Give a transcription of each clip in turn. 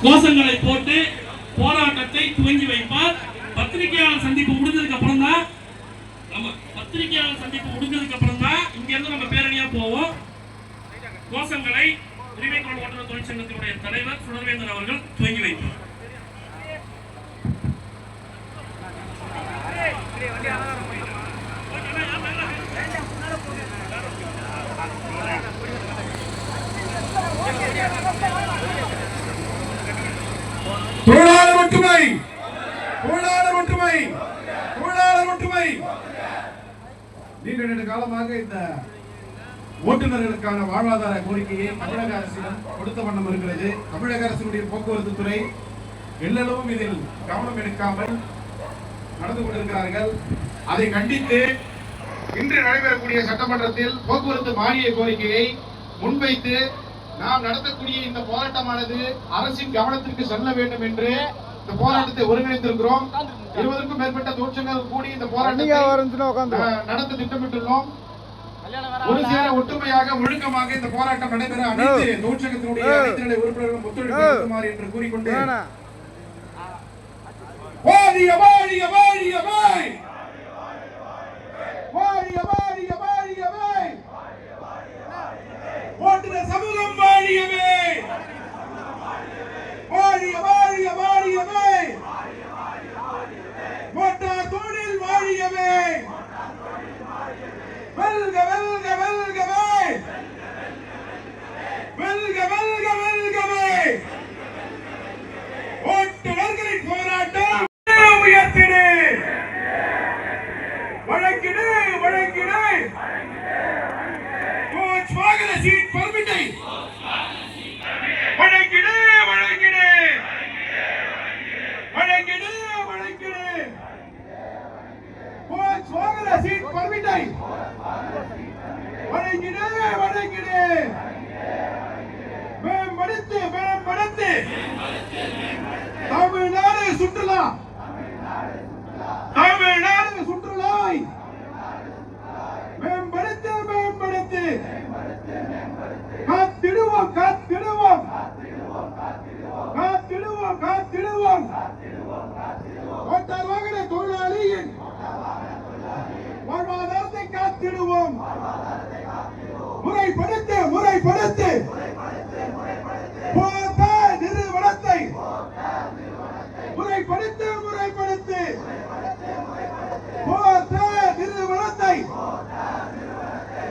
கோஷங்களை போட்டு போராட்டத்தை துவங்கி வைப்பார். பத்திரிகையாளர் சந்திப்பு முடிஞ்சதுக்கு அப்புறம் தான் இங்க இருந்து நம்ம பேரணியா போவோம். கோஷங்களை உரிமைக்குரல் ஓட்டுநர் தொழிற்சங்கத்தினுடைய தலைவர் சுடர்வேந்தன் அவர்கள் துவங்கி வைப்பார். தொழிலாளர் ஒற்றுமை நீண்ட நெடு காலமாக இந்த ஓட்டுநர்களுக்கான வாழ்வாதார கோரிக்கையை தமிழக அரசிடம் கொடுத்த வண்ணம் இருக்கிறது. தமிழக அரசினுடைய போக்குவரத்து துறை எல்லளவும் இதில் கவனம் எடுக்காமல் நடந்து கொண்டிருக்கிறார்கள். அதை கண்டித்து இன்று நடைபெறக்கூடிய சட்டமன்றத்தில் போக்குவரத்து மானிய கோரிக்கையை முன்வைத்து நாம் நடத்தக்கூடிய இந்த போராட்டமானது அரசின் கவனத்திற்கு செல்ல வேண்டும் என்று இந்த போராட்டத்தை ஒருங்கிணைத்திருக்கிறோம். 20க்கும் மேற்பட்ட தொழிற்சங்கங்கள் கூடி இந்த போராட்டத்தை நடத்த திட்டமிட்டுள்ளோம். ஒரு சேர ஒற்றுமையாக ஒழுக்கமாக இந்த போராட்டம் நடைபெற அனைத்து தொழிற்சங்கத்தினுடைய அனைத்து நிலை உறுப்பினர்களும் ஒத்துழைப்பு என்று கூறிக்கொண்டு ஓட்டுநர் சமூகம் வாழியவே, மோட்டார் தொழில் வாழியவே, வெல்க வெல்க வெல்கவே, வெல்க வெல்க வெல்கவே. ஓட்டுநர்களின் போராட்டம் உயர்த்திடு, வழங்கிடு வழங்கிடு. கோச் வாகன சீட் பர்மிட்டை வழங்கிடு வழங்கிடு வழங்கிடு வழங்கிடு. கோச் வாகன சீட் பர்மிட்டை வழங்கிடு வழங்கிடு. மேம்படுத்து மேம்படுத்து. தமிழ்நாடு சுற்றுலா, தமிழ்நாடு சுற்றுலாவை மேம்படுத்து மேம்படுத்து. காத்திடுவோம் காத்திடுவோம் காத்திடுவோம் காத்திடுவோம். மோட்டார் வாகன தொழிலாளியின் வாழ்வாதாரத்தை காத்திடுவோம். முறைப்படுத்து முறைப்படுத்து. போர்த்த நிறுவனத்தை முறைப்படுத்து முறைப்படுத்து. போர்த்த நிறுவனத்தை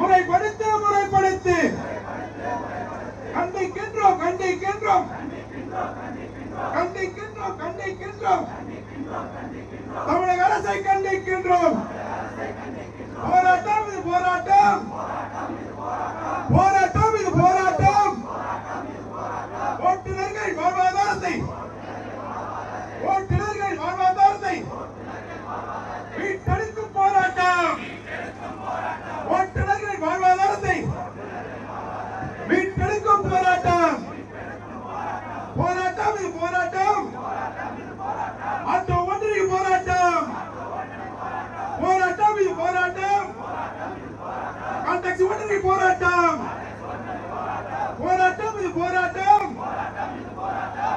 முறைப்படுத்து முறைப்படுத்து. கண்டிக்கின்றோம் கண்டிக்கின்றோம் கண்டிக்கின்றோம் கண்டிக்கின்றோம். தமிழக அரசை கண்டிக்கின்றோம். போராட்டம் இது போராட்டம், போராட்டம் இது போராட்டம். ஓட்டுநர்கள் வாழ்வாதாரத்தை ஓட்டுநர்கள் வாழ்வாதாரத்தை மீட்டெடுக்கும் போராட்டம். ஓட்டுநர்கள் வாழ்வாதாரத்தை மீட்டெடுக்கும் போராட்டம். போராட்டம் இது போராட்டம். ஆட்டோ ஒன்றிய போராட்டம். போராட்டம் இது போராட்டம். கான்டாக்சி ஒன்றிய போராட்டம். போராட்டம் இது போராட்டம்.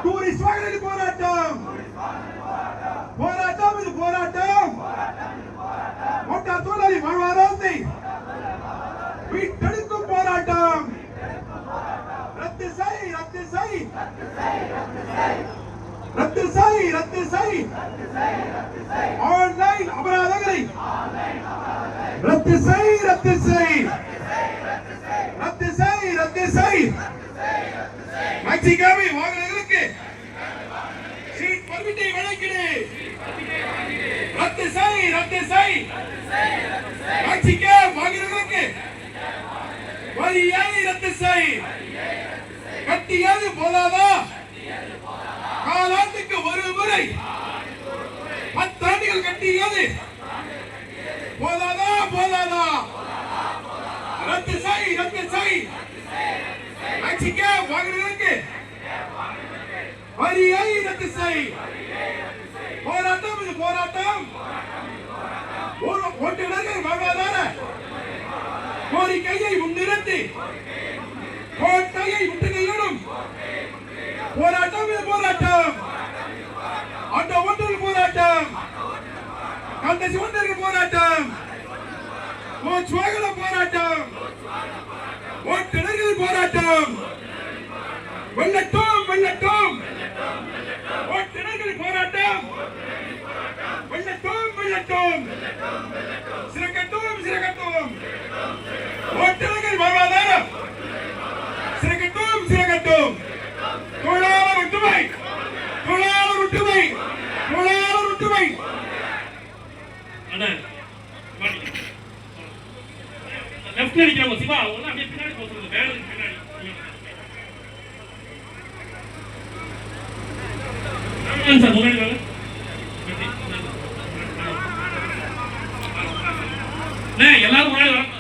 டூரிஸ்ட் வாகன போராட்டம். போராட்டம் இது போராட்டம். மோட்டார் தொழிலாளி வாழ்வாதாரத்தை மீட்டெடுக்கும் போராட்டம். ரத்து செய் ரத்து செய் ரத்து செய் ரத்து செய். ஆன்லைன் அபராதங்களை ரத்து செய் ரத்து செய் ரத்து செய் ரத்து செய். மெக்சிகோவை வாகனங்களுக்கு சீட் பர்மிட்டை வழங்கிடு. ரத்து செய் ரத்து செய். மெக்சிகோ வாகனங்களுக்கு வரியை ரத்து செய். கட்டியது போதாதா? காலாண்டுக்கு ஒரு முறை 10 ஆண்டுகள் கட்டியது போதாதா? போதாதா? ரத்து செய் ரத்து செய். மெக்சிகோ வாகனங்களுக்கு வரியை ரத்து செய். போராட்டம் இது போராட்டம். ஓட்டுநர்கள் வாழ்வாதார கோரிக்கையை முன்னிறுத்தி கோட்டையை முற்றுகையிடும் போராட்டம் இது போராட்டம். அந்த சுதந்திர போராட்டம், வாகன போராட்டம், ஓட்டுநர்கள் போராட்டம் வெல்லட்டும், வெல்லட்டும். ஓட்டுநர்கள் போராட்டம் வெல்லட்டும், வெல்லட்டும். சிறக்கட்டும், சிறக்கட்டும். ஓட்டுநர்கள் வாழ்வாதாரம் சிறக்கட்டும், சிறக்கட்டும். தொழிலாளர் ஒற்றுமை, தொழிலாளர் ஒற்றுமை, தொழிலாளர் ஒற்றுமை. அண்ணா லெஃப்ட்ல நிக்கிறவங்க சிவா அவங்க அப்படியே பின்னாடி போக சொல்லுங்க, வேலுக்கு பின்னாடி. சார் முன்னாடி வாங்க. எல்லாரும் முன்னாடி வாங்க.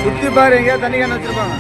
சுத்தி பாரு, எங்கேயா தண்ணி கேன் வச்சிருப்பாங்க.